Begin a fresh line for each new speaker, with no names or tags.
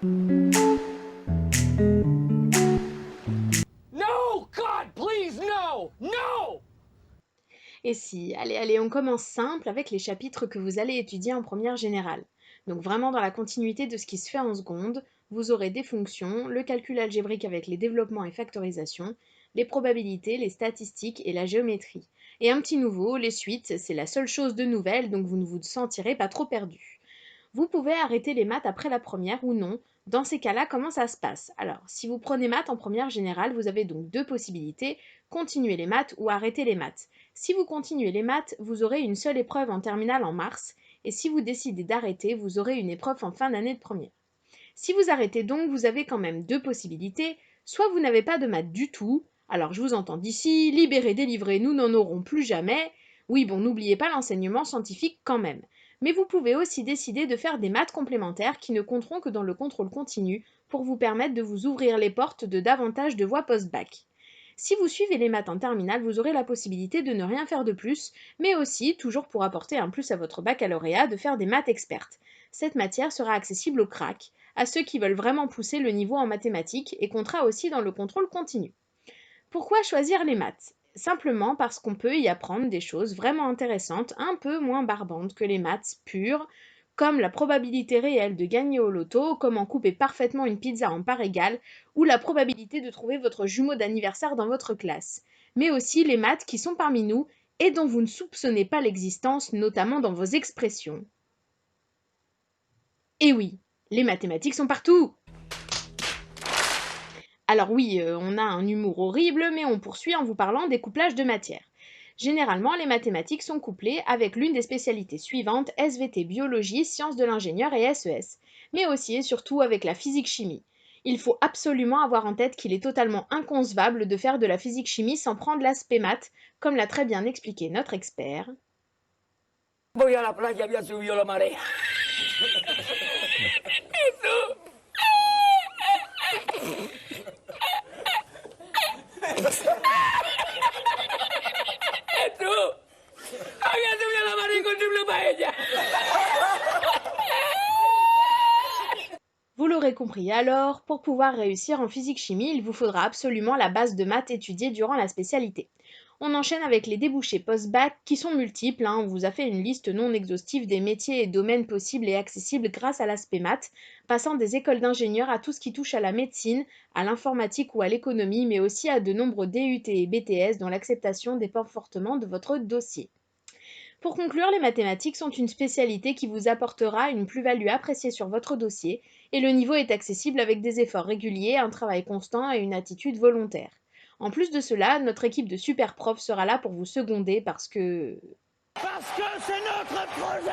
No! God, please, no! No!
Et si, allez, on commence simple avec les chapitres que vous allez étudier en première générale. Donc vraiment dans la continuité de ce qui se fait en seconde, vous aurez des fonctions, le calcul algébrique avec les développements et factorisations, les probabilités, les statistiques et la géométrie. Et un petit nouveau, les suites, c'est la seule chose de nouvelle, donc vous ne vous sentirez pas trop perdu. Vous pouvez arrêter les maths après la première ou non. Dans ces cas-là, comment ça se passe? Alors, si vous prenez maths en première générale, vous avez donc deux possibilités, continuer les maths ou arrêter les maths. Si vous continuez les maths, vous aurez une seule épreuve en terminale en mars, et si vous décidez d'arrêter, vous aurez une épreuve en fin d'année de première. Si vous arrêtez donc, vous avez quand même deux possibilités, soit vous n'avez pas de maths du tout, alors je vous entends d'ici, libéré, délivré, nous n'en aurons plus jamais. Oui, bon, n'oubliez pas l'enseignement scientifique quand même. Mais vous pouvez aussi décider de faire des maths complémentaires qui ne compteront que dans le contrôle continu pour vous permettre de vous ouvrir les portes de davantage de voies post-bac. Si vous suivez les maths en terminale, vous aurez la possibilité de ne rien faire de plus, mais aussi, toujours pour apporter un plus à votre baccalauréat, de faire des maths expertes. Cette matière sera accessible aux cracks, à ceux qui veulent vraiment pousser le niveau en mathématiques et comptera aussi dans le contrôle continu. Pourquoi choisir les maths? Simplement parce qu'on peut y apprendre des choses vraiment intéressantes, un peu moins barbantes que les maths pures, comme la probabilité réelle de gagner au loto, comment couper parfaitement une pizza en parts égales, ou la probabilité de trouver votre jumeau d'anniversaire dans votre classe. Mais aussi les maths qui sont parmi nous et dont vous ne soupçonnez pas l'existence, notamment dans vos expressions. Et oui, les mathématiques sont partout! Alors oui, on a un humour horrible, mais on poursuit en vous parlant des couplages de matières. Généralement, les mathématiques sont couplées avec l'une des spécialités suivantes, SVT biologie, sciences de l'ingénieur et SES, mais aussi et surtout avec la physique-chimie. Il faut absolument avoir en tête qu'il est totalement inconcevable de faire de la physique-chimie sans prendre l'aspect maths, comme l'a très bien expliqué notre expert.
Voy a la playa, había subido la marea. Jesús, había subido la marea con triple paella.
Vous l'aurez compris alors, pour pouvoir réussir en physique-chimie, il vous faudra absolument la base de maths étudiée durant la spécialité. On enchaîne avec les débouchés post-bac qui sont multiples, on vous a fait une liste non exhaustive des métiers et domaines possibles et accessibles grâce à l'aspect maths, passant des écoles d'ingénieurs à tout ce qui touche à la médecine, à l'informatique ou à l'économie, mais aussi à de nombreux DUT et BTS dont l'acceptation dépend fortement de votre dossier. Pour conclure, les mathématiques sont une spécialité qui vous apportera une plus-value appréciée sur votre dossier et le niveau est accessible avec des efforts réguliers, un travail constant et une attitude volontaire. En plus de cela, notre équipe de super profs sera là pour vous seconder parce que...
Parce que c'est notre projet.